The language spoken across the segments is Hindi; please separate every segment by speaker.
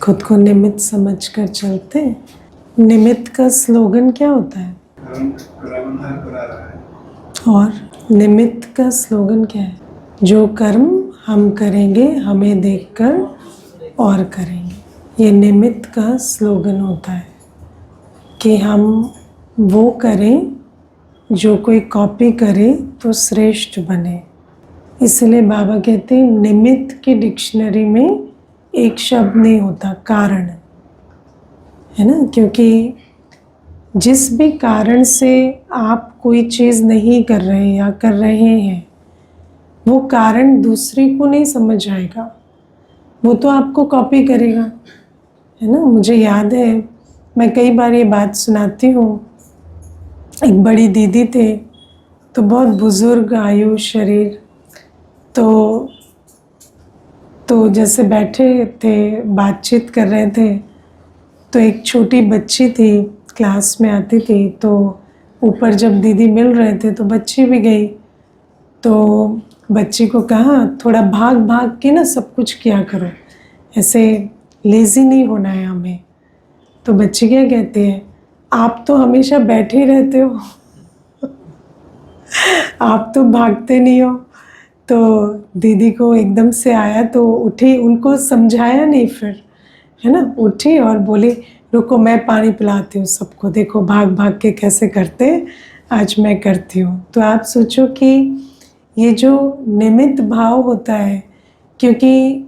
Speaker 1: खुद को निमित्त समझकर चलते हैं। निमित्त का स्लोगन क्या होता है? और निमित्त का स्लोगन क्या है? जो कर्म हम करेंगे हमें देखकर और करेंगे। ये निमित्त का स्लोगन होता है कि हम वो करें जो कोई कॉपी करे तो श्रेष्ठ बने। इसलिए बाबा कहते हैं निमित्त की डिक्शनरी में एक शब्द नहीं होता, कारण, है ना। क्योंकि जिस भी कारण से आप कोई चीज़ नहीं कर रहे या कर रहे हैं, वो कारण दूसरे को नहीं समझ आएगा, वो तो आपको कॉपी करेगा, है ना। मुझे याद है, मैं कई बार ये बात सुनाती हूँ। एक बड़ी दीदी थे, तो बहुत बुज़ुर्ग आयु शरीर, तो जैसे बैठे थे बातचीत कर रहे थे, तो एक छोटी बच्ची थी, क्लास में आती थी, तो ऊपर जब दीदी मिल रहे थे तो बच्ची भी गई। तो बच्ची को कहा थोड़ा भाग भाग के ना सब कुछ किया करो, ऐसे लेज़ी नहीं होना है हमें। तो बच्ची क्या कहती है, आप तो हमेशा बैठे ही रहते हो आप तो भागते नहीं हो। तो दीदी को एकदम से आया, तो उठी, उनको समझाया नहीं फिर, है ना, उठी और बोली रुको मैं पानी पिलाती हूँ सबको, देखो भाग भाग के कैसे करते, आज मैं करती हूँ। तो आप सोचो कि ये जो निमित्त भाव होता है, क्योंकि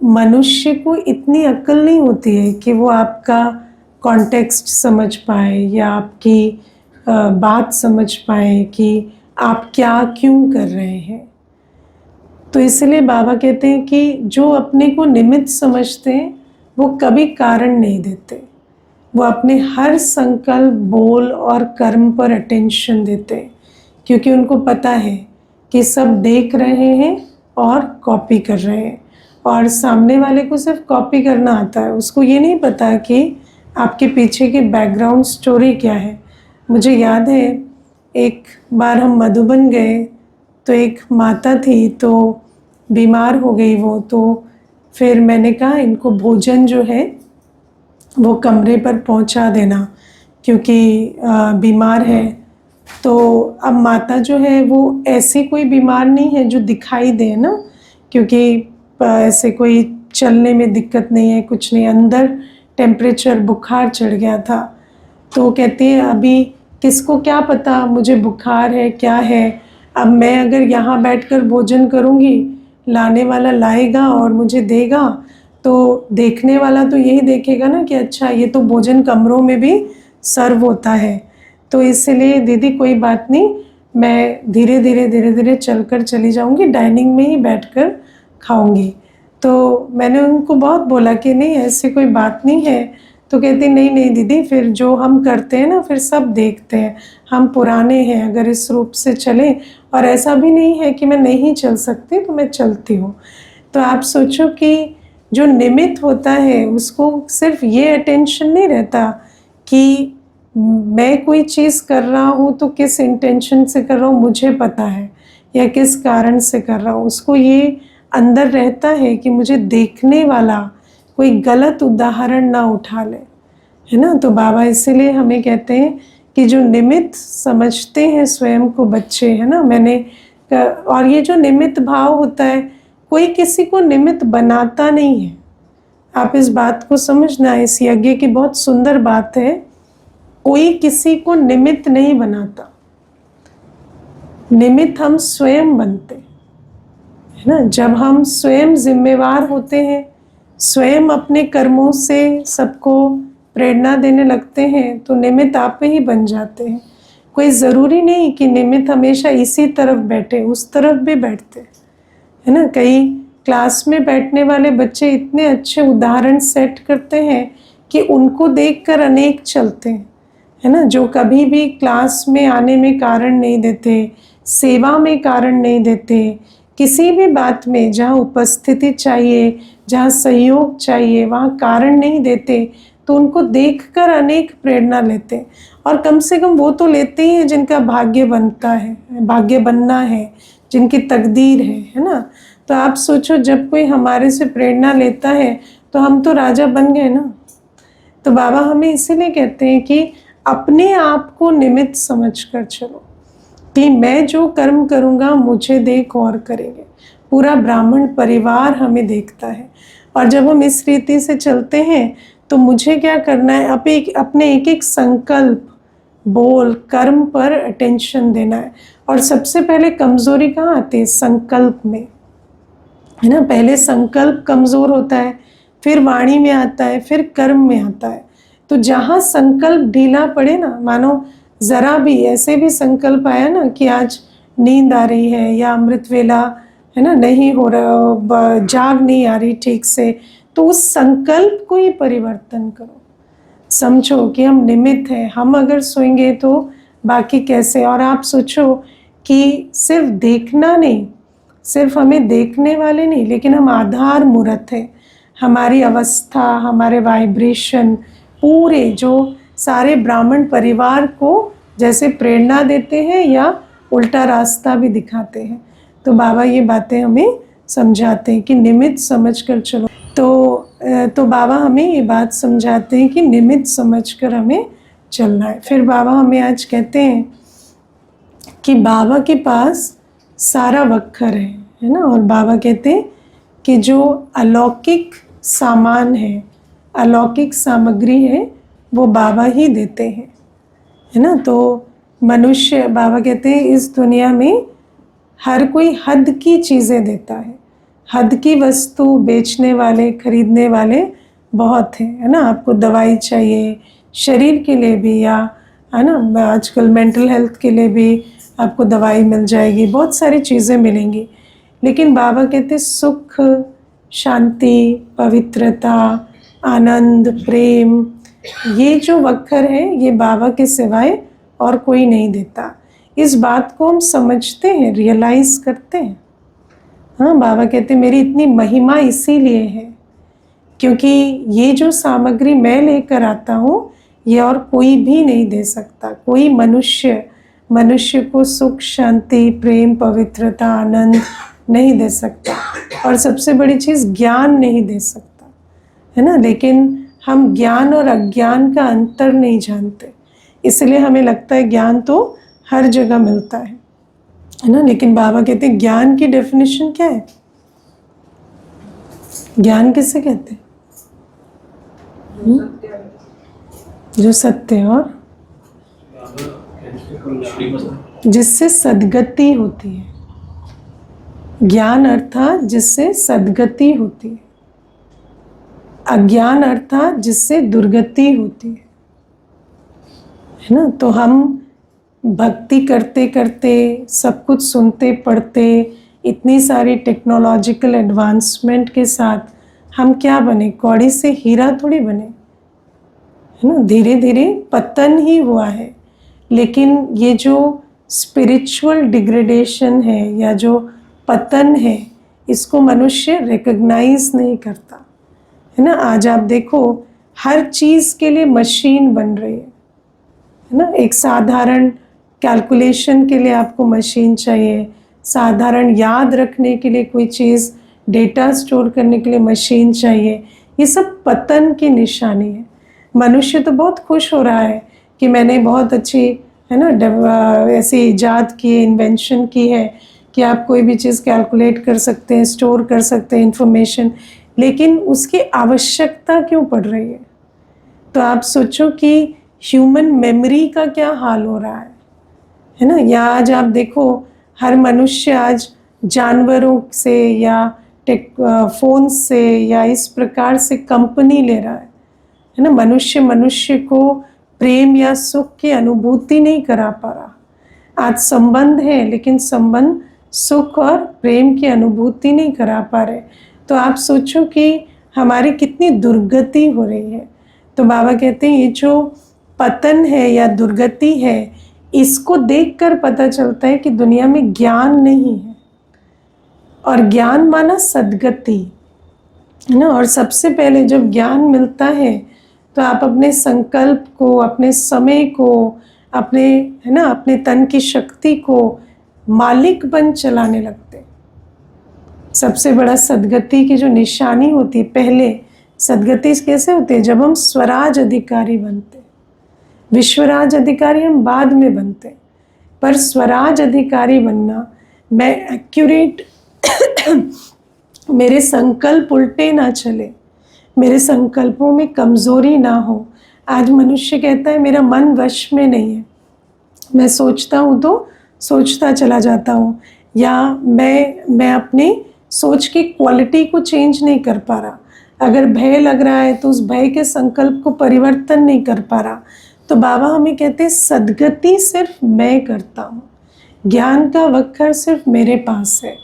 Speaker 1: मनुष्य को इतनी अक्ल नहीं होती है कि वो आपका कॉन्टेक्स्ट समझ पाए या आपकी बात समझ पाए कि आप क्या क्यों कर रहे हैं। तो इसलिए बाबा कहते हैं कि जो अपने को निमित्त समझते हैं वो कभी कारण नहीं देते, वो अपने हर संकल्प, बोल और कर्म पर अटेंशन देते हैं, क्योंकि उनको पता है कि सब देख रहे हैं और कॉपी कर रहे हैं। और सामने वाले को सिर्फ कॉपी करना आता है, उसको ये नहीं पता कि आपके पीछे की बैकग्राउंड स्टोरी क्या है। मुझे याद है एक बार हम मधुबन गए, तो एक माता थी, तो बीमार हो गई वो। तो फिर मैंने कहा इनको भोजन जो है वो कमरे पर पहुंचा देना, क्योंकि बीमार है। तो अब माता जो है वो ऐसी कोई बीमार नहीं है जो दिखाई दे ना, क्योंकि ऐसे कोई चलने में दिक्कत नहीं है, कुछ नहीं, अंदर टेम्परेचर बुखार चढ़ गया था। तो कहती है अभी किसको क्या पता मुझे बुखार है क्या है, अब मैं अगर यहाँ बैठकर भोजन करूँगी, लाने वाला लाएगा और मुझे देगा, तो देखने वाला तो यही देखेगा ना कि अच्छा ये तो भोजन कमरों में भी सर्व होता है। तो इसलिए दीदी कोई बात नहीं, मैं धीरे धीरे चलकर चली जाऊँगी, डाइनिंग में ही बैठकर खाऊंगी। तो मैंने उनको बहुत बोला कि नहीं ऐसी कोई बात नहीं है। तो कहती नहीं दीदी, फिर जो हम करते हैं ना फिर सब देखते हैं, हम पुराने हैं, अगर इस रूप से चलें, और ऐसा भी नहीं है कि मैं नहीं चल सकती, तो मैं चलती हूँ। तो आप सोचो कि जो निमित्त होता है उसको सिर्फ ये अटेंशन नहीं रहता कि मैं कोई चीज़ कर रहा हूँ तो किस इंटेंशन से कर रहा हूँ मुझे पता है, या किस कारण से कर रहा हूँ, उसको ये अंदर रहता है कि मुझे देखने वाला कोई गलत उदाहरण ना उठा ले, है ना। तो बाबा इसीलिए हमें कहते हैं कि जो निमित्त समझते हैं स्वयं को बच्चे, है ना, और ये जो निमित्त भाव होता है, कोई किसी को निमित्त बनाता नहीं है। आप इस बात को समझना, इस यज्ञ की बहुत सुंदर बात है, कोई किसी को निमित्त नहीं बनाता, निमित्त हम स्वयं बनते, है ना। जब हम स्वयं जिम्मेवार होते हैं, स्वयं अपने कर्मों से सबको प्रेरणा देने लगते हैं, तो निमित्त आप ही बन जाते हैं। कोई ज़रूरी नहीं कि निमित्त हमेशा इसी तरफ बैठे, उस तरफ भी बैठते, है ना। कई क्लास में बैठने वाले बच्चे इतने अच्छे उदाहरण सेट करते हैं कि उनको देखकर अनेक चलते हैं, है ना। जो कभी भी क्लास में आने में कारण नहीं देते, सेवा में कारण नहीं देते, किसी भी बात में जहाँ उपस्थिति चाहिए, जहाँ सहयोग चाहिए, वहाँ कारण नहीं देते, तो उनको देखकर अनेक प्रेरणा लेते। और कम से कम वो तो लेते ही हैं जिनका भाग्य बनता है, भाग्य बनना है, जिनकी तकदीर है ना। तो आप सोचो जब कोई हमारे से प्रेरणा लेता है तो हम तो राजा बन गए ना। तो बाबा हमें इसीलिए कहते हैं कि अपने आप को निमित्त समझकर चलो, कि मैं जो कर्म करूँगा मुझे देख और करेंगे। पूरा ब्राह्मण परिवार हमें देखता है, और जब हम इस रीति से चलते हैं तो मुझे क्या करना है, अपने एक एक संकल्प, बोल, कर्म पर अटेंशन देना है। और सबसे पहले कमजोरी कहाँ आती है? संकल्प में, है ना। पहले संकल्प कमजोर होता है, फिर वाणी में आता है, फिर कर्म में आता है। तो जहाँ संकल्प ढीला पड़े ना, मानो जरा भी ऐसे भी संकल्प आया ना कि आज नींद आ रही है या अमृत वेला, है ना, नहीं हो रहा, जाग नहीं आ रही ठीक से, तो उस संकल्प को ही परिवर्तन करो। समझो कि हम निमित्त हैं, हम अगर सोएंगे तो बाकी कैसे। और आप सोचो कि सिर्फ देखना नहीं, सिर्फ हमें देखने वाले नहीं, लेकिन हम आधार मूर्त है। हमारी अवस्था, हमारे वाइब्रेशन, पूरे जो सारे ब्राह्मण परिवार को जैसे प्रेरणा देते हैं या उल्टा रास्ता भी दिखाते हैं। तो बाबा ये बातें हमें समझाते हैं कि निमित्त समझकर चलो। तो बाबा हमें ये बात समझाते हैं कि निमित्त समझकर हमें चलना है। फिर बाबा हमें आज कहते हैं कि बाबा के पास सारा वक्खर है ना। और बाबा कहते हैं कि जो अलौकिक सामान है, अलौकिक सामग्री है, वो बाबा ही देते हैं, है ना। तो मनुष्य, बाबा कहते हैं, इस दुनिया में हर कोई हद की चीज़ें देता है। हद की वस्तु बेचने वाले, खरीदने वाले बहुत हैं, है ना। आपको दवाई चाहिए शरीर के लिए भी, या है ना, आजकल मेंटल हेल्थ के लिए भी आपको दवाई मिल जाएगी, बहुत सारी चीज़ें मिलेंगी। लेकिन बाबा कहते सुख, शांति, पवित्रता, आनंद, प्रेम, ये जो वक्खर है ये बाबा के सिवाय और कोई नहीं देता। इस बात को हम समझते हैं, रियलाइज़ करते हैं। हाँ, बाबा कहते मेरी इतनी महिमा इसीलिए है क्योंकि ये जो सामग्री मैं लेकर आता हूँ ये और कोई भी नहीं दे सकता। कोई मनुष्य को सुख, शांति, प्रेम, पवित्रता, आनंद नहीं दे सकता, और सबसे बड़ी चीज़ ज्ञान नहीं दे सकता, है ना। लेकिन हम ज्ञान और अज्ञान का अंतर नहीं जानते, इसलिए हमें लगता है ज्ञान तो हर जगह मिलता है ना। लेकिन बाबा कहते हैं ज्ञान की डेफिनेशन क्या है? ज्ञान किसे कहते हैं? जो सत्य और जिससे सद्गति होती है। ज्ञान अर्थात जिससे सद्गति होती है, अज्ञान अर्थात जिससे दुर्गति होती है ना। तो हम भक्ति करते करते, सब कुछ सुनते पढ़ते, इतनी सारी टेक्नोलॉजिकल एडवांसमेंट के साथ हम क्या बने? कौड़ी से हीरा थोड़ी बने, है ना। धीरे धीरे पतन ही हुआ है। लेकिन ये जो स्पिरिचुअल डिग्रेडेशन है या जो पतन है, इसको मनुष्य रिकग्नाइज नहीं करता, है ना। आज आप देखो हर चीज़ के लिए मशीन बन रही है ना। एक साधारण कैलकुलेशन के लिए आपको मशीन चाहिए, साधारण याद रखने के लिए कोई चीज़, डेटा स्टोर करने के लिए मशीन चाहिए। ये सब पतन की निशानी है। मनुष्य तो बहुत खुश हो रहा है कि मैंने बहुत अच्छी, है ना, ऐसी इजाद की है, इन्वेंशन की है कि आप कोई भी चीज़ कैलकुलेट कर सकते हैं, स्टोर कर सकते हैं इंफॉर्मेशन। लेकिन उसकी आवश्यकता क्यों पड़ रही है? तो आप सोचो कि ह्यूमन मेमोरी का क्या हाल हो रहा है ना। या आज आप देखो हर मनुष्य आज जानवरों से या फ़ोन से या इस प्रकार से कंपनी ले रहा है ना। मनुष्य को प्रेम या सुख की अनुभूति नहीं करा पा रहा। आज संबंध है लेकिन संबंध सुख और प्रेम की अनुभूति नहीं करा पा रहे। तो आप सोचो कि हमारी कितनी दुर्गति हो रही है। तो बाबा कहते हैं ये जो पतन है या दुर्गति है, इसको देखकर पता चलता है कि दुनिया में ज्ञान नहीं है। और ज्ञान माना सद्गति, है ना। और सबसे पहले जब ज्ञान मिलता है तो आप अपने संकल्प को, अपने समय को, अपने, है ना, अपने तन की शक्ति को मालिक बन चलाने लगते। सबसे बड़ा सद्गति की जो निशानी होती है, पहले सदगति कैसे होती है? जब हम स्वराज अधिकारी बनते। विश्वराज अधिकारी हम बाद में बनते, पर स्वराज अधिकारी बनना, मैं एक्यूरेट मेरे संकल्प उल्टे ना चले, मेरे संकल्पों में कमज़ोरी ना हो। आज मनुष्य कहता है मेरा मन वश में नहीं है, मैं सोचता हूँ तो सोचता चला जाता हूँ, या मैं अपनी सोच की क्वालिटी को चेंज नहीं कर पा रहा। अगर भय लग रहा है तो उस भय के संकल्प को परिवर्तन नहीं कर पा रहा। तो बाबा हमें कहते हैं सदगति सिर्फ मैं करता हूँ, ज्ञान का वक्र सिर्फ मेरे पास है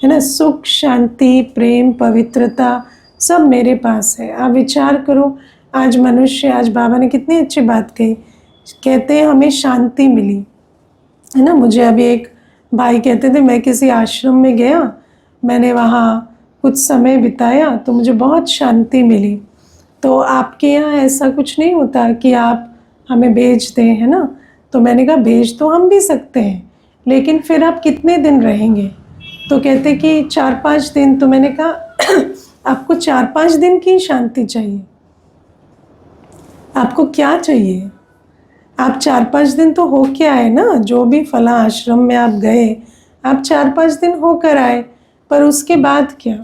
Speaker 1: ना। सुख, शांति, प्रेम, पवित्रता सब मेरे पास है। आप विचार करो, आज मनुष्य, आज बाबा ने कितनी अच्छी बात कही, कहते हैं हमें शांति मिली, है ना। मुझे अभी एक भाई कहते थे मैं किसी आश्रम में गया, मैंने वहाँ कुछ समय बिताया तो मुझे बहुत शांति मिली। तो आपके यहाँ ऐसा कुछ नहीं होता कि आप हमें भेज दें, है ना। तो मैंने कहा भेज तो हम भी सकते हैं, लेकिन फिर आप कितने दिन रहेंगे? तो कहते कि 4-5 दिन। तो मैंने कहा आपको 4-5 दिन की शांति चाहिए? आपको क्या चाहिए? आप 4-5 दिन तो हो के आए ना, जो भी फला आश्रम में आप गए, आप 4-5 दिन होकर आए, पर उसके बाद क्या?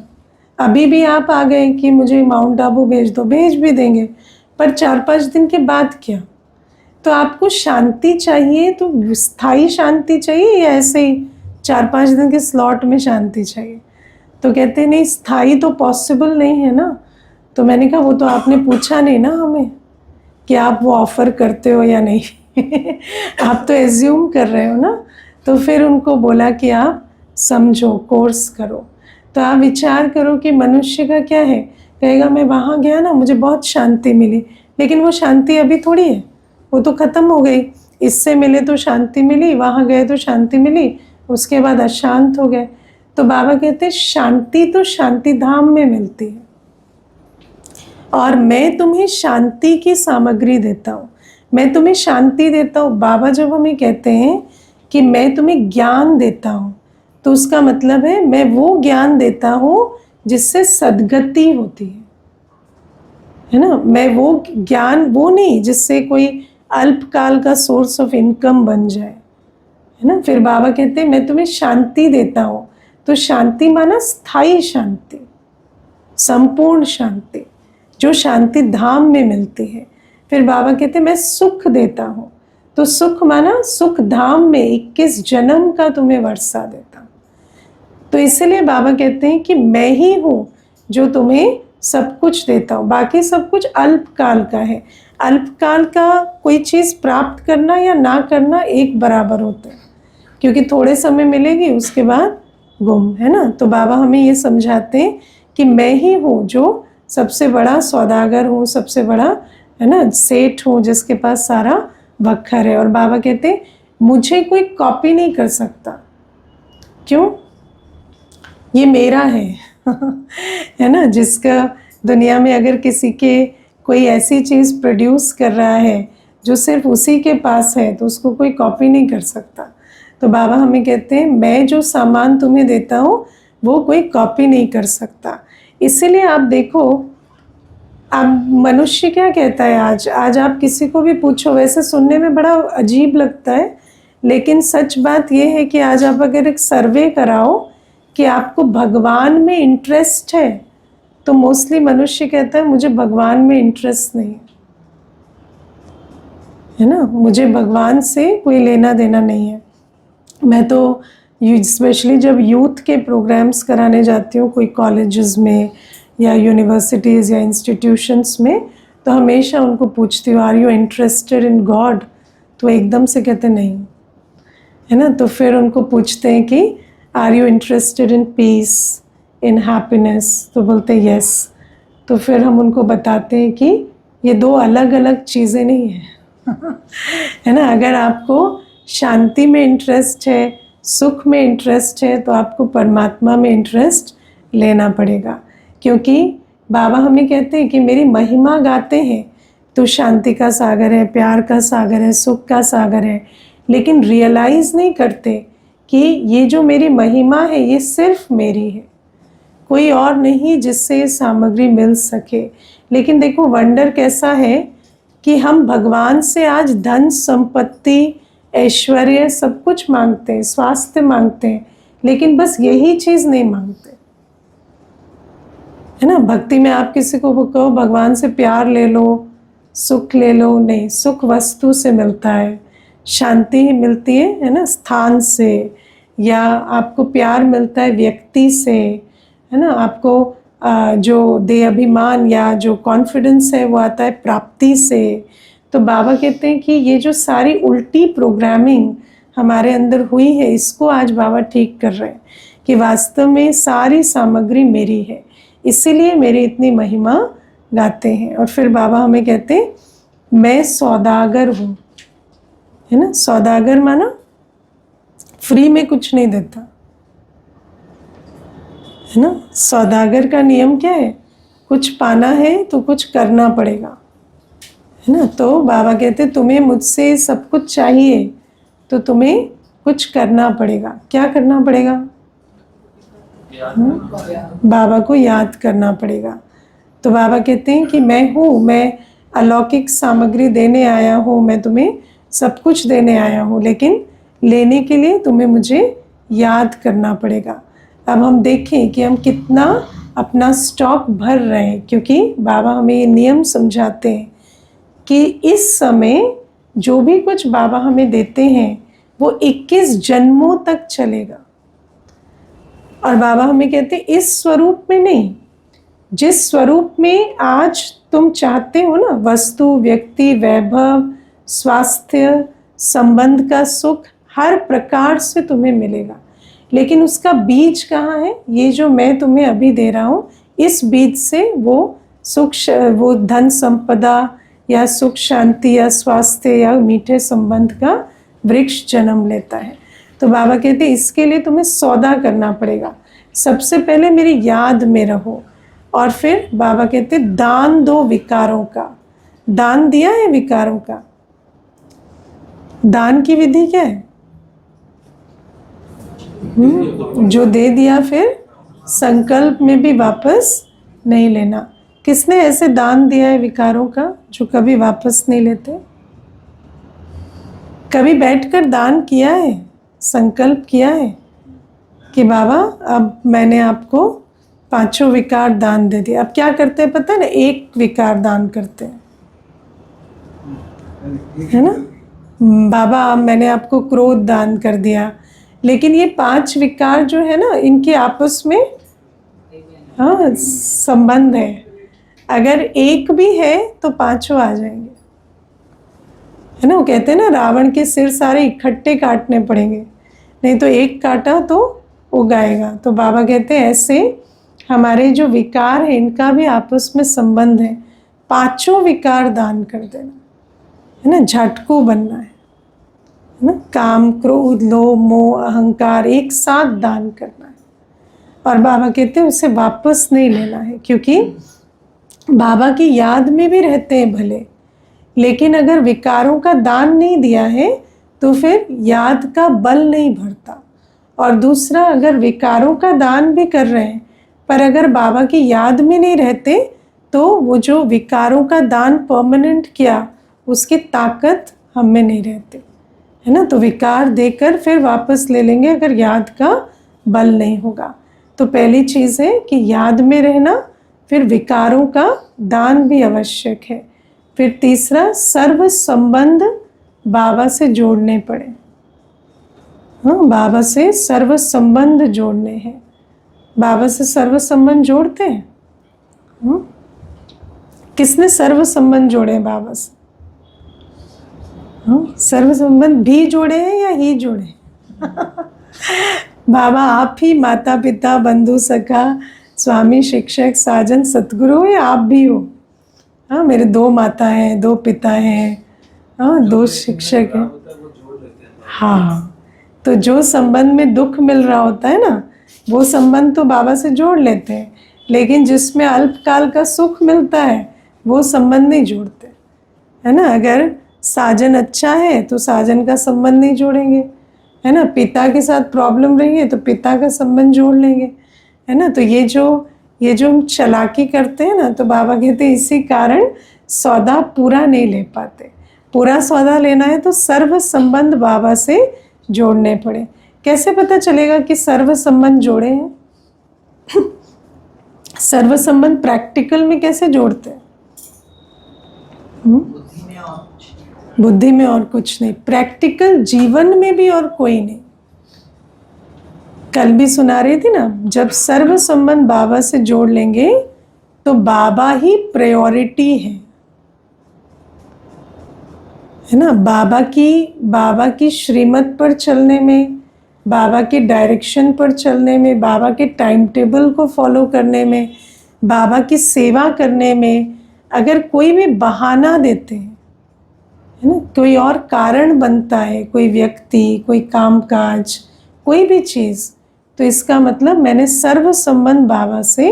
Speaker 1: अभी भी आप आ गए कि मुझे माउंट आबू भेज दो, भेज भी देंगे, पर 4-5 दिन के बाद क्या? तो आपको शांति चाहिए तो स्थायी शांति चाहिए, या ऐसे ही 4-5 दिन के स्लॉट में शांति चाहिए? तो कहते नहीं, स्थायी तो पॉसिबल नहीं है ना। तो मैंने कहा वो तो आपने पूछा नहीं ना हमें कि आप वो ऑफ़र करते हो या नहीं आप तो एज्यूम कर रहे हो ना। तो फिर उनको बोला कि आप समझो, कोर्स करो। तो आप विचार करो कि मनुष्य का क्या है, कहेगा मैं वहाँ गया ना, मुझे बहुत शांति मिली, लेकिन वो शांति अभी थोड़ी है, वो तो ख़त्म हो गई। इससे मिले तो शांति मिली, वहाँ गए तो शांति मिली, उसके बाद अशांत हो गए। तो बाबा कहते हैं शांति तो शांति धाम में मिलती है, और मैं तुम्हें शांति की सामग्री देता हूँ, मैं तुम्हें शांति देता हूँ। बाबा जब हमें कहते हैं कि मैं तुम्हें ज्ञान देता हूँ, तो उसका मतलब है मैं वो ज्ञान देता हूँ जिससे सद्गति होती है ना। मैं वो ज्ञान, वो नहीं जिससे कोई अल्पकाल का सोर्स ऑफ इनकम बन जाए, है ना। फिर बाबा कहते हैं मैं तुम्हें शांति देता हूँ। तो शांति माना स्थायी शांति, संपूर्ण शांति, जो शांति धाम में मिलती है। फिर बाबा कहते हैं मैं सुख देता हूँ। तो सुख माना सुख धाम में 21 जन्म का तुम्हें वर्षा देता हूँ। तो इसलिए बाबा कहते हैं कि मैं ही हूँ जो तुम्हें सब कुछ देता हूँ, बाकी सब कुछ अल्पकाल का है। अल्पकाल का कोई चीज़ प्राप्त करना या ना करना एक बराबर होता है, क्योंकि थोड़े समय मिलेगी उसके बाद गुम, है ना। तो बाबा हमें ये समझाते हैं कि मैं ही हूँ जो सबसे बड़ा सौदागर हूँ, सबसे बड़ा, है ना, सेठ हूँ जिसके पास सारा वक्र है। और बाबा कहते हैं मुझे कोई कॉपी नहीं कर सकता, क्यों? ये मेरा है है ना। जिसका दुनिया में अगर किसी के कोई ऐसी चीज़ प्रोड्यूस कर रहा है जो सिर्फ उसी के पास है, तो उसको कोई कॉपी नहीं कर सकता। तो बाबा हमें कहते हैं मैं जो सामान तुम्हें देता हूँ वो कोई कॉपी नहीं कर सकता। इसीलिए आप देखो, अब मनुष्य क्या कहता है, आज आप किसी को भी पूछो, वैसे सुनने में बड़ा अजीब लगता है, लेकिन सच बात यह है कि आज आप अगर एक सर्वे कराओ कि आपको भगवान में इंटरेस्ट है, तो मोस्टली मनुष्य कहता है मुझे भगवान में इंटरेस्ट नहीं है ना, मुझे भगवान से कोई लेना देना नहीं है। मैं तो स्पेशली जब यूथ के प्रोग्राम्स कराने जाती हूँ कोई कॉलेजेस में या यूनिवर्सिटीज़ या इंस्टीट्यूशंस में, तो हमेशा उनको पूछती हूँ are you interested in God? तो एकदम से कहते नहीं, है ना। तो फिर उनको पूछते हैं कि are you interested in peace, in happiness? तो बोलते हैं यस। तो फिर हम उनको बताते हैं कि ये दो अलग अलग चीज़ें नहीं हैं है ना। अगर आपको शांति में इंटरेस्ट है, सुख में इंटरेस्ट है, तो आपको परमात्मा में इंटरेस्ट लेना पड़ेगा। क्योंकि बाबा हमें कहते हैं कि मेरी महिमा गाते हैं तो शांति का सागर है, प्यार का सागर है, सुख का सागर है, लेकिन रियलाइज़ नहीं करते कि ये जो मेरी महिमा है ये सिर्फ मेरी है, कोई और नहीं जिससे ये सामग्री मिल सके। लेकिन देखो वंडर कैसा है कि हम भगवान से आज धन संपत्ति ऐश्वर्य सब कुछ मांगते हैं, स्वास्थ्य मांगते हैं, लेकिन बस यही चीज़ नहीं मांगते, है ना। भक्ति में आप किसी को कहो भगवान से प्यार ले लो, सुख ले लो, नहीं, सुख वस्तु से मिलता है, शांति ही मिलती है ना, स्थान से, या आपको प्यार मिलता है व्यक्ति से, है ना। आपको जो देह अभिमान या जो कॉन्फिडेंस है वो आता है प्राप्ति से। तो बाबा कहते हैं कि ये जो सारी उल्टी प्रोग्रामिंग हमारे अंदर हुई है, इसको आज बाबा ठीक कर रहे हैं कि वास्तव में सारी सामग्री मेरी है, इसीलिए मेरी इतनी महिमा गाते हैं। और फिर बाबा हमें कहते हैं मैं सौदागर हूँ, है ना। सौदागर माना फ्री में कुछ नहीं देता, है ना। सौदागर का नियम क्या है, कुछ पाना है तो कुछ करना पड़ेगा, है ना। तो बाबा कहते तुम्हें मुझसे सब कुछ चाहिए तो तुम्हें कुछ करना पड़ेगा। क्या करना पड़ेगा? बाबा को याद करना पड़ेगा। तो बाबा कहते हैं कि मैं हूँ, मैं अलौकिक सामग्री देने आया हूँ, मैं तुम्हें सब कुछ देने आया हूँ, लेकिन लेने के लिए तुम्हें मुझे याद करना पड़ेगा। अब हम देखें कि हम कितना अपना स्टॉक भर रहे हैं, क्योंकि बाबा हमें ये नियम समझाते हैं कि इस समय जो भी कुछ बाबा हमें देते हैं वो 21 जन्मों तक चलेगा। और बाबा हमें कहते हैं इस स्वरूप में नहीं, जिस स्वरूप में आज तुम चाहते हो ना, वस्तु, व्यक्ति, वैभव, स्वास्थ्य, संबंध का सुख हर प्रकार से तुम्हें मिलेगा, लेकिन उसका बीज कहाँ है? ये जो मैं तुम्हें अभी दे रहा हूँ, इस बीज से वो सुख, वो धन संपदा या सुख शांति या स्वास्थ्य या मीठे संबंध का वृक्ष जन्म लेता है। तो बाबा कहते हैं इसके लिए तुम्हें सौदा करना पड़ेगा। सबसे पहले मेरी याद में रहो, और फिर बाबा कहते हैं दान दो विकारों का। दान दिया है विकारों का। दान की विधि क्या है? जो दे दिया फिर संकल्प में भी वापस नहीं लेना। किसने ऐसे दान दिया है विकारों का जो कभी वापस नहीं लेते? कभी बैठकर दान किया है, संकल्प किया है कि बाबा अब मैंने आपको 5 विकार दान दे दिए। अब क्या करते हैं पता है ना, 1 विकार दान करते हैं, है ना। बाबा मैंने आपको क्रोध दान कर दिया, लेकिन ये 5 विकार जो है ना, इनके आपस में हाँ संबंध है। अगर एक भी है तो 5 आ जाएंगे, है ना। वो कहते हैं ना रावण के सिर सारे इकट्ठे काटने पड़ेंगे, नहीं तो एक काटा तो उगाएगा। तो बाबा कहते हैं ऐसे हमारे जो विकार है इनका भी आपस में संबंध है। 5 विकार दान कर देना, है ना। झटकू बनना है ना। काम, क्रोध, लोभ, मोह, अहंकार एक साथ दान करना है। और बाबा कहते हैं उसे वापस नहीं लेना है, क्योंकि बाबा की याद में भी रहते हैं भले, लेकिन अगर विकारों का दान नहीं दिया है तो फिर याद का बल नहीं भरता। और दूसरा, अगर विकारों का दान भी कर रहे हैं पर अगर बाबा की याद में नहीं रहते तो वो जो विकारों का दान परमानेंट किया उसकी ताकत हम में नहीं रहती, है ना। तो विकार देकर फिर वापस ले लेंगे अगर याद का बल नहीं होगा। तो पहली चीज़ है कि याद में रहना, फिर विकारों का दान भी आवश्यक है। फिर तीसरा, सर्व संबंध बाबा से जोड़ने पड़े। हाँ, बाबा से सर्व संबंध जोड़ने हैं। बाबा से सर्व संबंध जोड़ते हैं। किसने सर्व संबंध जोड़े हैं बाबा से? हाँ, सर्व संबंध भी जोड़े हैं या ही जोड़े? बाबा आप ही माता पिता, बंधु, सखा, स्वामी, शिक्षक, साजन, सतगुरु हो या आप भी हो? हाँ, मेरे 2 माता हैं, 2 पिता हैं, हाँ 2 शिक्षक हैं। हाँ, तो जो संबंध में दुख मिल रहा होता है ना, वो संबंध तो बाबा से जोड़ लेते हैं, लेकिन जिसमें अल्पकाल का सुख मिलता है वो संबंध नहीं जोड़ते, है ना। अगर साजन अच्छा है तो साजन का संबंध नहीं जोड़ेंगे, है ना। पिता के साथ प्रॉब्लम रही है तो पिता का संबंध जोड़ लेंगे, है ना। तो ये जो ये जो हम चालाकी करते हैं ना, तो बाबा कहते हैं इसी कारण सौदा पूरा नहीं ले पाते। पूरा सौदा लेना है तो सर्व संबंध बाबा से जोड़ने पड़े। कैसे पता चलेगा कि सर्व संबंध जोड़े हैं? सर्व संबंध प्रैक्टिकल में कैसे जोड़ते हैं? बुद्धि में और कुछ नहीं, प्रैक्टिकल जीवन में भी और कोई नहीं। कल भी सुना रही थी ना, जब सर्व संबंध बाबा से जोड़ लेंगे तो बाबा ही प्रायोरिटी है ना। बाबा की श्रीमत पर चलने में, बाबा के डायरेक्शन पर चलने में, बाबा के टाइम टेबल को फॉलो करने में, बाबा की सेवा करने में अगर कोई भी बहाना देते हैं, है ना, कोई और कारण बनता है, कोई व्यक्ति, कोई कामकाज, कोई भी चीज़, तो इसका मतलब मैंने सर्व संबंध बाबा से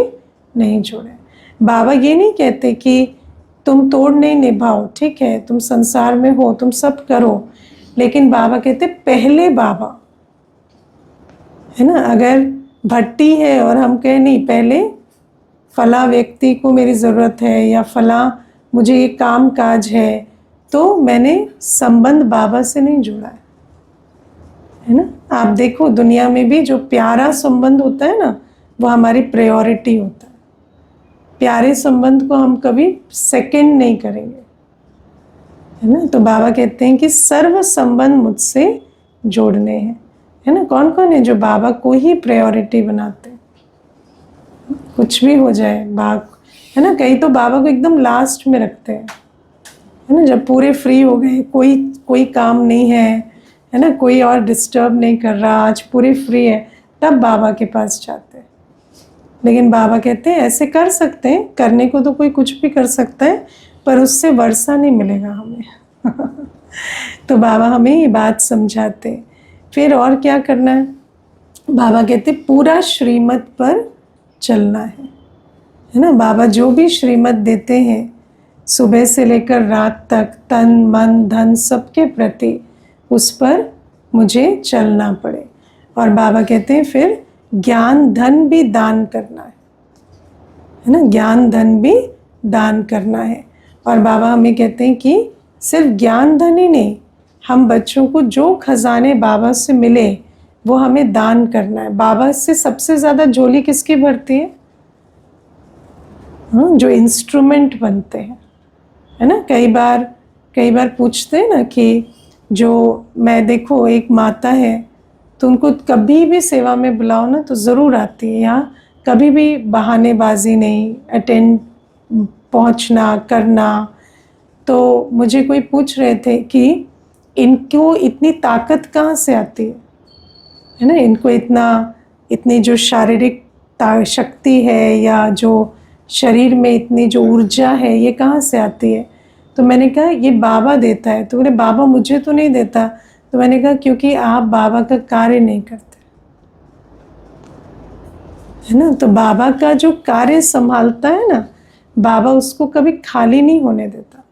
Speaker 1: नहीं जोड़े। बाबा ये नहीं कहते कि तुम तोड़ नहीं निभाओ, ठीक है, तुम संसार में हो, तुम सब करो, लेकिन बाबा कहते पहले बाबा, है ना। अगर भट्टी है और हम कहें नहीं, पहले फला व्यक्ति को मेरी ज़रूरत है या फला मुझे ये काम काज है, तो मैंने संबंध बाबा से नहीं जोड़ा है ना। आप देखो दुनिया में भी जो प्यारा संबंध होता है ना, वो हमारी प्रायोरिटी होता है। प्यारे संबंध को हम कभी सेकंड नहीं करेंगे, है ना। तो बाबा कहते हैं कि सर्व संबंध मुझसे जोड़ने हैं, है ना। कौन कौन है जो बाबा को ही प्रायोरिटी बनाते हैं? कुछ भी हो जाए है ना। कई तो बाबा को एकदम लास्ट में रखते हैं, है ना। जब पूरे फ्री हो गए, कोई काम नहीं है ना, कोई और डिस्टर्ब नहीं कर रहा, आज पूरे फ्री है, तब बाबा के पास जाते हैं। लेकिन बाबा कहते हैं ऐसे कर सकते हैं, करने को तो कोई कुछ भी कर सकता है, पर उससे वर्षा नहीं मिलेगा हमें। तो बाबा हमें ये बात समझाते हैं। फिर और क्या करना है? बाबा कहते पूरा श्रीमत पर चलना है ना। बाबा जो भी श्रीमत देते हैं सुबह से लेकर रात तक, तन मन धन सबके प्रति, उस पर मुझे चलना पड़े। और बाबा कहते हैं फिर ज्ञान धन भी दान करना है ना। ज्ञान धन भी दान करना है। और बाबा हमें कहते हैं कि सिर्फ ज्ञान धन ही नहीं, हम बच्चों को जो खजाने बाबा से मिले वो हमें दान करना है। बाबा से सबसे ज़्यादा झोली किसकी भरती है? हाँ, जो इंस्ट्रूमेंट बनते हैं, है ना। कई बार पूछते हैं ना कि जो मैं देखो एक माता है तो उनको कभी भी सेवा में बुलाओ ना तो ज़रूर आती है। यहाँ कभी भी बहानेबाजी नहीं, अटेंड पहुँचना करना। तो मुझे कोई पूछ रहे थे कि इनको इतनी ताकत कहाँ से आती है ना। इनको इतनी जो शारीरिक शक्ति है या जो शरीर में इतनी जो ऊर्जा है, ये कहाँ से आती है? तो मैंने कहा ये बाबा देता है। तो बोले बाबा मुझे तो नहीं देता। तो मैंने कहा क्योंकि आप बाबा का कार्य नहीं करते, है ना। तो बाबा का जो कार्य संभालता है ना, बाबा उसको कभी खाली नहीं होने देता,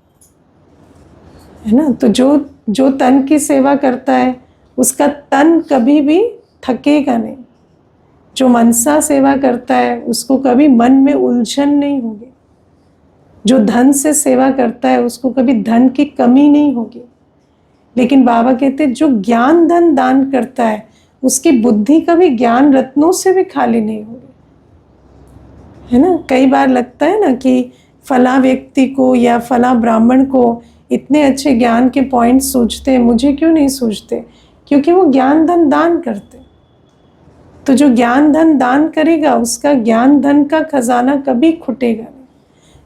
Speaker 1: है ना। तो जो तन की सेवा करता है उसका तन कभी भी थकेगा नहीं। जो मनसा सेवा करता है उसको कभी मन में उलझन नहीं होगी। जो धन से सेवा करता है उसको कभी धन की कमी नहीं होगी। लेकिन बाबा कहते हैं जो ज्ञान धन दान करता है उसकी बुद्धि कभी ज्ञान रत्नों से भी खाली नहीं होगी, है ना। कई बार लगता है ना कि फला व्यक्ति को या फला ब्राह्मण को इतने अच्छे ज्ञान के पॉइंट सूझते हैं, मुझे क्यों नहीं सूझते? क्योंकि वो ज्ञान धन दान करते। तो जो ज्ञान धन दान करेगा उसका ज्ञान धन का खजाना कभी खुटेगा नहीं।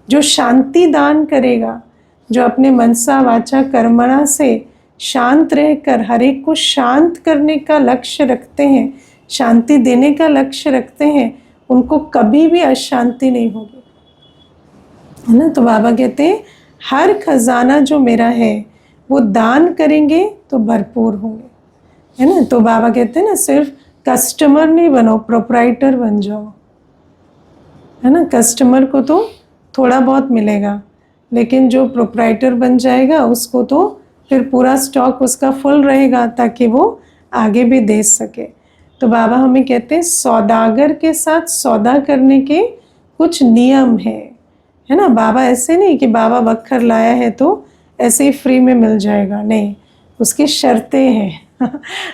Speaker 1: जो शांति दान करेगा, जो अपने मनसा वाचा कर्मणा से शांत रहकर हर एक को शांत करने का लक्ष्य रखते हैं, शांति देने का लक्ष्य रखते हैं, उनको कभी भी अशांति नहीं होगी, है ना। तो बाबा कहते हैं हर खजाना जो मेरा है वो दान करेंगे तो भरपूर होंगे, है ना। तो बाबा कहते हैं ना सिर्फ कस्टमर नहीं बनो, प्रोप्राइटर बन जाओ, है ना। कस्टमर को तो थोड़ा बहुत मिलेगा, लेकिन जो प्रोप्राइटर बन जाएगा उसको तो फिर पूरा स्टॉक उसका फुल रहेगा ताकि वो आगे भी दे सके। तो बाबा हमें कहते हैं सौदागर के साथ सौदा करने के कुछ नियम है ना। बाबा ऐसे नहीं कि बाबा वक्खर लाया है तो ऐसे ही फ्री में मिल जाएगा, नहीं, उसकी शर्तें हैं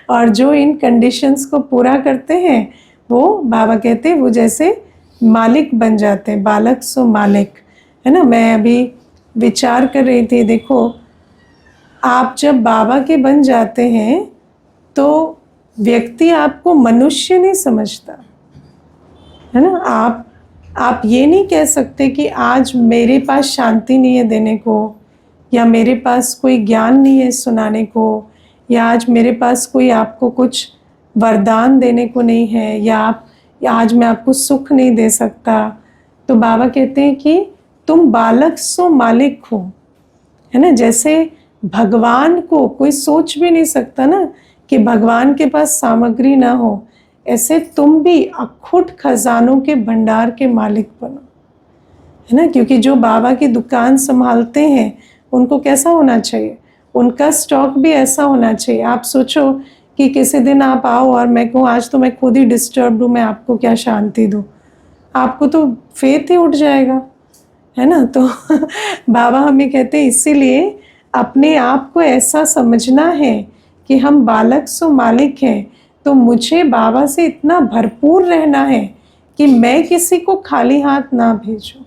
Speaker 1: और जो इन कंडीशंस को पूरा करते हैं वो बाबा कहते हैं वो जैसे मालिक बन जाते हैं, बालक सो मालिक, है ना। मैं अभी विचार कर रही थी, देखो आप जब बाबा के बन जाते हैं तो व्यक्ति आपको मनुष्य नहीं समझता, है ना। आप ये नहीं कह सकते कि आज मेरे पास शांति नहीं है देने को, या मेरे पास कोई ज्ञान नहीं है सुनाने को, या आज मेरे पास कोई आपको कुछ वरदान देने को नहीं है, या आज मैं आपको सुख नहीं दे सकता। तो बाबा कहते हैं कि तुम बालक सो मालिक हो, है ना। जैसे भगवान को कोई सोच भी नहीं सकता ना कि भगवान के पास सामग्री ना हो, ऐसे तुम भी अखुट खजानों के भंडार के मालिक बनो, है ना। क्योंकि जो बाबा की दुकान संभालते हैं उनको कैसा होना चाहिए, उनका स्टॉक भी ऐसा होना चाहिए। आप सोचो कि किसी दिन आप आओ और मैं कहूँ आज तो मैं खुद ही डिस्टर्ब हूँ, मैं आपको क्या शांति दूँ, आपको तो फेथ ही उठ जाएगा, है ना। तो बाबा हमें कहते हैं इसीलिए अपने आप को ऐसा समझना है कि हम बालक सो मालिक हैं, तो मुझे बाबा से इतना भरपूर रहना है कि मैं किसी को खाली हाथ ना भेजूं,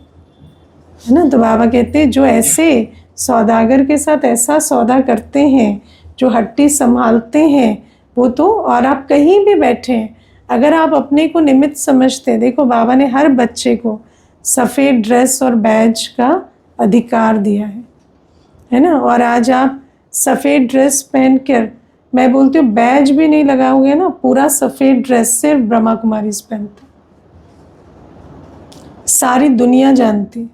Speaker 1: है ना। तो बाबा कहते हैं जो ऐसे सौदागर के साथ ऐसा सौदा करते हैं, जो हट्टी संभालते हैं, वो तो, और आप कहीं भी बैठे हैं, अगर आप अपने को निमित्त समझते हैं, देखो बाबा ने हर बच्चे को सफ़ेद ड्रेस और बैज का अधिकार दिया है ना। और आज आप सफ़ेद ड्रेस पहनकर, मैं बोलती हूँ बैज भी नहीं लगाओगे ना, पूरा सफ़ेद ड्रेस सिर्फ ब्रह्मा कुमारी पहनते, सारी दुनिया जानती।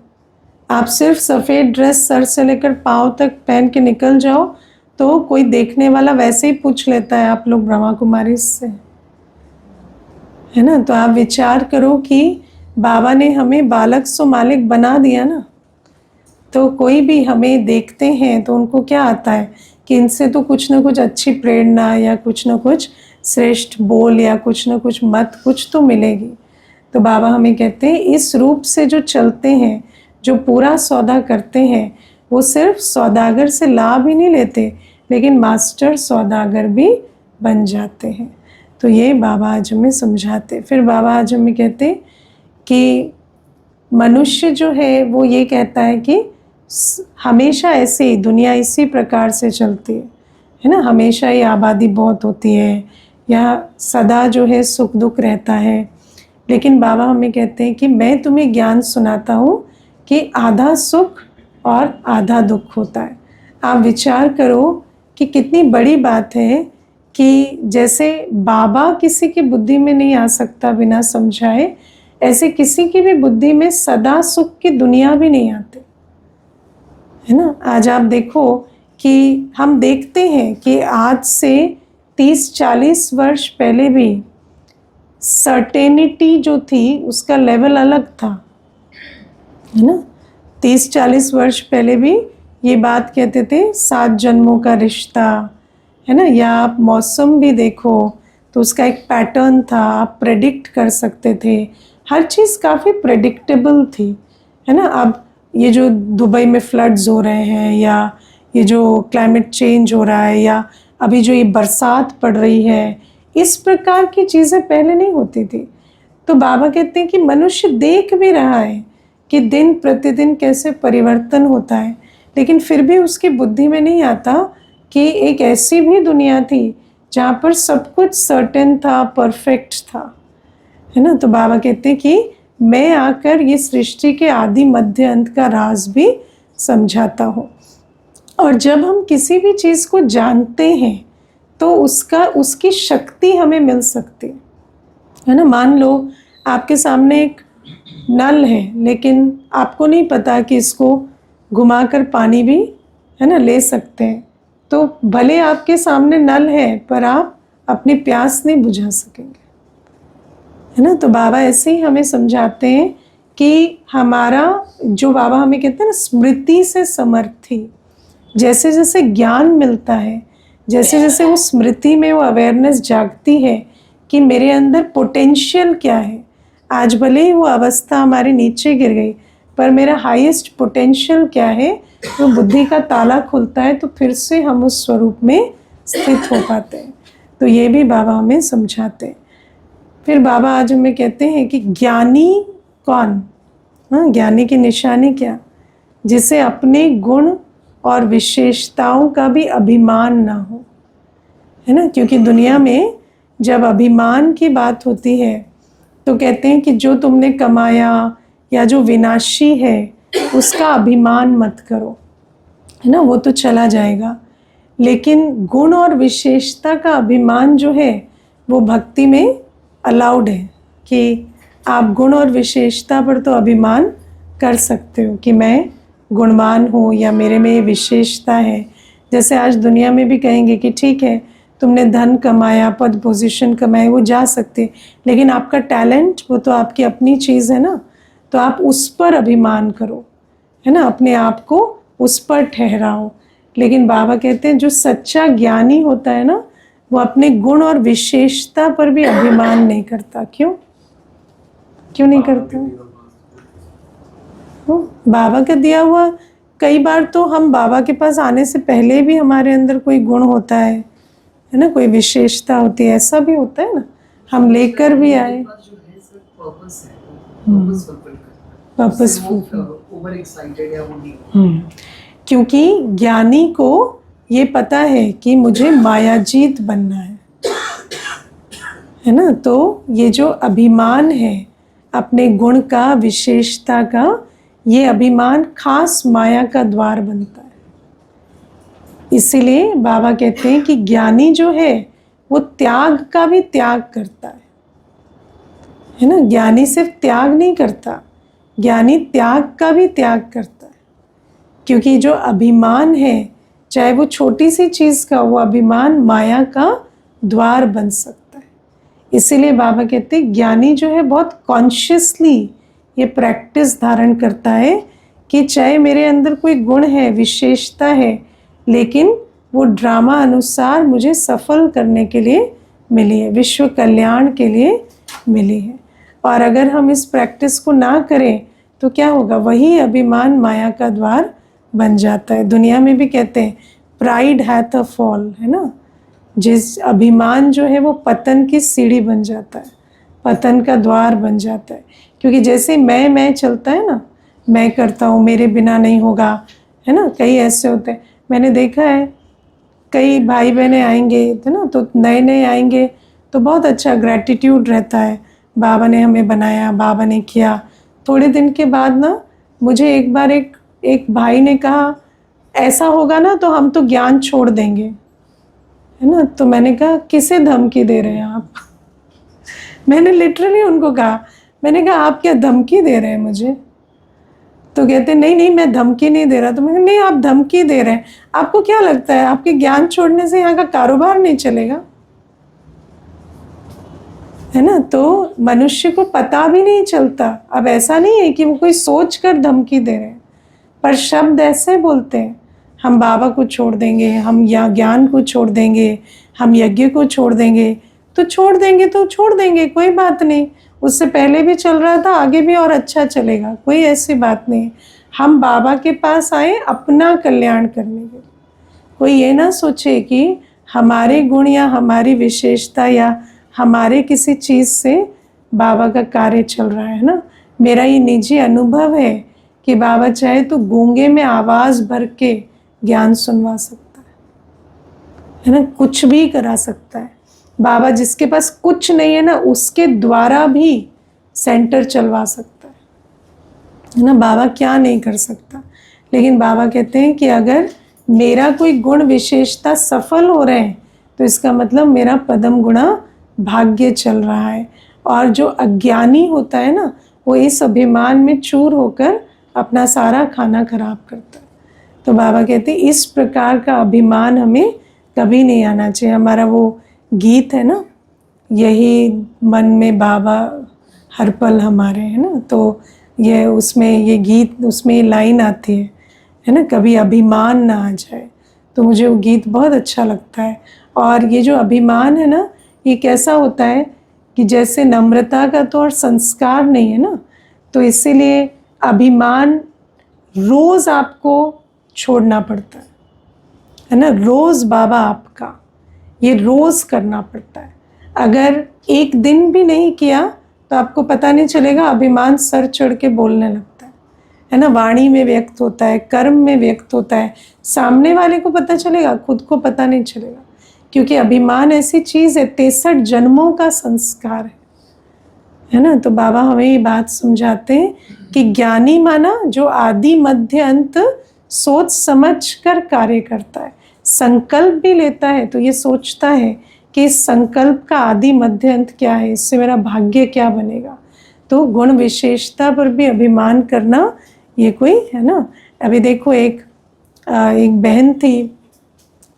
Speaker 1: आप सिर्फ सफ़ेद ड्रेस सर से लेकर पाँव तक पहन के निकल जाओ तो कोई देखने वाला वैसे ही पूछ लेता है आप लोग ब्रह्मा कुमारी से, है ना। तो आप विचार करो कि बाबा ने हमें बालक सो मालिक बना दिया ना, तो कोई भी हमें देखते हैं तो उनको क्या आता है कि इनसे तो कुछ ना कुछ अच्छी प्रेरणा या कुछ ना कुछ श्रेष्ठ बोल या कुछ ना कुछ मत कुछ तो मिलेगी। तो बाबा हमें कहते हैं इस रूप से जो चलते हैं, जो पूरा सौदा करते हैं, वो सिर्फ सौदागर से लाभ ही नहीं लेते लेकिन मास्टर सौदागर भी बन जाते हैं। तो ये बाबा आज हमें समझाते। फिर बाबा आज हमें कहते कि मनुष्य जो है वो ये कहता है कि हमेशा ऐसे ही दुनिया इसी प्रकार से चलती है ना, हमेशा ही आबादी बहुत होती है या सदा जो है सुख दुख रहता है। लेकिन बाबा हमें कहते हैं कि मैं तुम्हें ज्ञान सुनाता हूँ कि आधा सुख और आधा दुख होता है। आप विचार करो कि कितनी बड़ी बात है कि जैसे बाबा किसी की बुद्धि में नहीं आ सकता बिना समझाए, ऐसे किसी की भी बुद्धि में सदा सुख की दुनिया भी नहीं आती, है ना। आज आप देखो कि हम देखते हैं कि आज से 30-40 वर्ष पहले भी सर्टेनिटी जो थी उसका लेवल अलग था, है ना। 30-40 वर्ष पहले भी ये बात कहते थे 7 जन्मों का रिश्ता, है ना। या आप मौसम भी देखो तो उसका एक पैटर्न था, आप प्रेडिक्ट कर सकते थे, हर चीज़ काफ़ी प्रेडिक्टेबल थी, है ना। अब ये जो दुबई में फ्लड्स हो रहे हैं या ये जो क्लाइमेट चेंज हो रहा है या अभी जो ये बरसात पड़ रही है, इस प्रकार की चीज़ें पहले नहीं होती थी। तो बाबा कहते हैं कि मनुष्य देख भी रहा है कि दिन प्रतिदिन कैसे परिवर्तन होता है, लेकिन फिर भी उसकी बुद्धि में नहीं आता कि एक ऐसी भी दुनिया थी जहाँ पर सब कुछ सर्टेन था, परफेक्ट था, है ना। तो बाबा कहते हैं कि मैं आकर ये सृष्टि के आदि मध्य अंत का राज भी समझाता हूँ। और जब हम किसी भी चीज़ को जानते हैं तो उसकी शक्ति हमें मिल सकती है ना। मान लो आपके सामने एक नल है लेकिन आपको नहीं पता कि इसको घुमाकर पानी भी, है ना, ले सकते हैं, तो भले आपके सामने नल है पर आप अपनी प्यास नहीं बुझा सकेंगे, है ना। तो बाबा ऐसे ही हमें समझाते हैं कि हमारा जो बाबा हमें कहते हैं ना स्मृति से समर्थी, जैसे जैसे ज्ञान मिलता है, जैसे जैसे वो स्मृति में वो अवेयरनेस जागती है कि मेरे अंदर पोटेंशियल क्या है, आज भले ही वो अवस्था हमारे नीचे गिर गई, पर मेरा हाईएस्ट पोटेंशियल क्या है, वो बुद्धि का ताला खुलता है तो फिर से हम उस स्वरूप में स्थित हो पाते हैं। तो ये भी बाबा हमें समझाते हैं। फिर बाबा आज हमें कहते हैं कि ज्ञानी कौन? हाँ, ज्ञानी की निशानी क्या? जिसे अपने गुण और विशेषताओं का भी अभिमान ना हो, है ना। क्योंकि दुनिया में जब अभिमान की बात होती है तो कहते हैं कि जो तुमने कमाया या जो विनाशी है उसका अभिमान मत करो, है ना, वो तो चला जाएगा। लेकिन गुण और विशेषता का अभिमान जो है वो भक्ति में अलाउड है, कि आप गुण और विशेषता पर तो अभिमान कर सकते हो कि मैं गुणवान हूँ या मेरे में ये विशेषता है। जैसे आज दुनिया में भी कहेंगे कि ठीक है, तुमने धन कमाया, पद पोजीशन कमाए, वो जा सकते, लेकिन आपका टैलेंट वो तो आपकी अपनी चीज़ है ना, तो आप उस पर अभिमान करो, है ना, अपने आप को उस पर ठहराओ। लेकिन बाबा कहते हैं जो सच्चा ज्ञानी होता है ना, वो अपने गुण और विशेषता पर भी अभिमान नहीं करता। क्यों नहीं करता? बाबा का दिया हुआ, कई बार तो हम बाबा के पास आने से पहले भी हमारे अंदर कोई गुण होता है ना, कोई विशेषता होती है, ऐसा भी होता है ना, हम लेकर भी आए। क्योंकि ज्ञानी को ये पता है कि मुझे मायाजीत बनना है ना। तो ये जो अभिमान है अपने गुण का, विशेषता का, ये अभिमान खास माया का द्वार बनता है। इसीलिए बाबा कहते हैं कि ज्ञानी जो है वो त्याग का भी त्याग करता है ना। ज्ञानी सिर्फ त्याग नहीं करता, ज्ञानी त्याग का भी त्याग करता है। क्योंकि जो अभिमान है, चाहे वो छोटी सी चीज़ का, वो अभिमान माया का द्वार बन सकता है। इसीलिए बाबा कहते हैं ज्ञानी जो है बहुत कॉन्शियसली ये प्रैक्टिस धारण करता है कि चाहे मेरे अंदर कोई गुण है, विशेषता है, लेकिन वो ड्रामा अनुसार मुझे सफल करने के लिए मिली है, विश्व कल्याण के लिए मिली है। और अगर हम इस प्रैक्टिस को ना करें तो क्या होगा, वही अभिमान माया का द्वार बन जाता है। दुनिया में भी कहते हैं प्राइड हैथ अ फॉल, है ना, जिस अभिमान जो है वो पतन की सीढ़ी बन जाता है, पतन का द्वार बन जाता है। क्योंकि जैसे मैं चलता है ना, मैं करता हूँ, मेरे बिना नहीं होगा, है ना, कई ऐसे होते हैं। मैंने देखा है कई भाई बहनें आएंगे, है ना, तो नए आएंगे तो बहुत अच्छा ग्रैटिट्यूड रहता है, बाबा ने हमें बनाया, बाबा ने किया। थोड़े दिन के बाद ना मुझे एक बार एक भाई ने कहा ऐसा होगा ना तो हम तो ज्ञान छोड़ देंगे, है ना। तो मैंने कहा किसे धमकी दे रहे हैं आप? मैंने लिटरली उनको कहा, मैंने कहा आप क्या धमकी दे रहे हैं मुझे? तो कहते नहीं मैं धमकी नहीं दे रहा। तो मैंने नहीं, आप धमकी दे रहे हैं। आपको क्या लगता है आपके ज्ञान छोड़ने से यहाँ का कारोबार नहीं चलेगा, है ना। तो मनुष्य को पता भी नहीं चलता। अब ऐसा नहीं है कि वो कोई सोच कर धमकी दे रहे हैं, पर शब्द ऐसे बोलते हैं, हम बाबा को छोड़ देंगे, हम या ज्ञान को छोड़ देंगे, हम यज्ञ को छोड़ देंगे। तो छोड़ देंगे, कोई बात नहीं, उससे पहले भी चल रहा था, आगे भी और अच्छा चलेगा, कोई ऐसी बात नहीं। हम बाबा के पास आए अपना कल्याण करने के लिए। कोई ये ना सोचे कि हमारे गुण या हमारी विशेषता या हमारे किसी चीज़ से बाबा का कार्य चल रहा है ना। मेरा ये निजी अनुभव है कि बाबा चाहे तो गूंगे में आवाज़ भर के ज्ञान सुनवा सकता है ना, कुछ भी करा सकता है। बाबा जिसके पास कुछ नहीं है ना, उसके द्वारा भी सेंटर चलवा सकता है ना। बाबा क्या नहीं कर सकता। लेकिन बाबा कहते हैं कि अगर मेरा कोई गुण विशेषता सफल हो रहे हैं तो इसका मतलब मेरा पदम गुणा भाग्य चल रहा है। और जो अज्ञानी होता है ना, वो इस अभिमान में चूर होकर अपना सारा खाना खराब करता है। तो बाबा कहते हैं इस प्रकार का अभिमान हमें कभी नहीं आना चाहिए। हमारा वो गीत है ना, यही मन में बाबा हर पल हमारे, है ना। तो ये उसमें ये गीत, उसमें ये लाइन आती है ना, कभी अभिमान ना आ जाए। तो मुझे वो गीत बहुत अच्छा लगता है। और ये जो अभिमान है ना, ये कैसा होता है कि जैसे नम्रता का तो और संस्कार नहीं है ना, तो इसीलिए अभिमान रोज़ आपको छोड़ना पड़ता है ना। रोज़ बाबा आपका, ये रोज़ करना पड़ता है। अगर एक दिन भी नहीं किया तो आपको पता नहीं चलेगा, अभिमान सर चढ़ के बोलने लगता है ना। वाणी में व्यक्त होता है, कर्म में व्यक्त होता है, सामने वाले को पता चलेगा, खुद को पता नहीं चलेगा, क्योंकि अभिमान ऐसी चीज़ है, 63 जन्मों का संस्कार है ना। तो बाबा हमें ये बात समझाते हैं कि ज्ञानी माना जो आदि मध्य अंत सोच समझ कर कार्य करता है, संकल्प भी लेता है तो ये सोचता है कि इस संकल्प का आदि मध्य अंत क्या है, इससे मेरा भाग्य क्या बनेगा। तो गुण विशेषता पर भी अभिमान करना ये कोई है ना। अभी देखो एक बहन थी,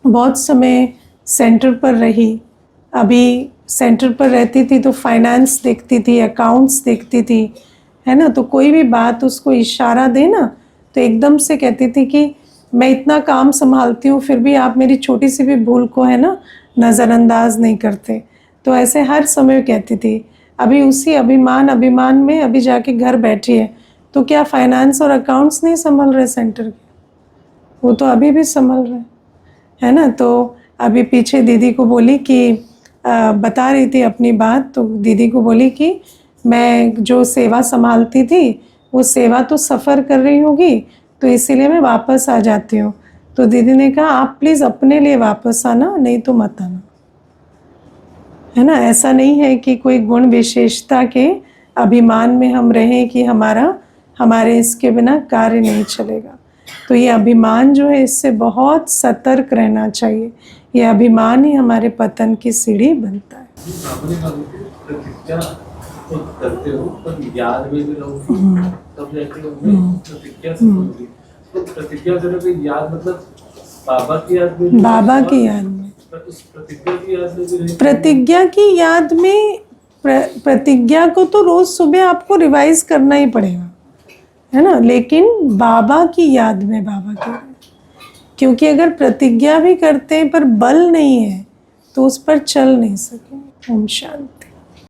Speaker 1: बहुत समय सेंटर पर रही। अभी सेंटर पर रहती थी तो फाइनेंस देखती थी, अकाउंट्स देखती थी, है ना। तो कोई भी बात उसको इशारा दे ना तो एकदम से कहती थी कि मैं इतना काम संभालती हूँ फिर भी आप मेरी छोटी सी भी भूल को है ना नज़रअंदाज नहीं करते। तो ऐसे हर समय कहती थी। अभी उसी अभिमान में अभी जाके घर बैठी है, तो क्या फाइनेंस और अकाउंट्स नहीं संभल रहे सेंटर के? वो तो अभी भी संभल रहे है ना। तो अभी पीछे दीदी को बोली कि बता रही थी अपनी बात, तो दीदी को बोली कि मैं जो सेवा संभालती थी वो सेवा तो सफ़र कर रही होगी, तो इसीलिए मैं वापस आ जाती हूँ। तो दीदी ने कहा आप प्लीज़ अपने लिए वापस आना, नहीं तो मत आना, है ना। ऐसा नहीं है कि कोई गुण विशेषता के अभिमान में हम रहें कि हमारे इसके बिना कार्य नहीं चलेगा। तो ये अभिमान जो है, इससे बहुत सतर्क रहना चाहिए। ये अभिमान ही हमारे पतन की सीढ़ी बनता है।
Speaker 2: प्रतिज्ञा तो करते हो पर याद में भी रहो तब जाके प्रतिज्ञा सफल होगी। तो प्रतिज्ञा करोगे याद मतलब बाबा की याद में,
Speaker 1: बाबा की याद में,
Speaker 2: उस प्रतिज्ञा की याद में भी
Speaker 1: प्रतिज्ञा की याद में। प्रतिज्ञा को तो रोज सुबह आपको रिवाइज करना ही पड़ेगा, है ना। लेकिन बाबा की याद में, बाबा की, क्योंकि अगर प्रतिज्ञा भी करते हैं पर बल नहीं है तो उस पर चल नहीं सके। ओम शांति।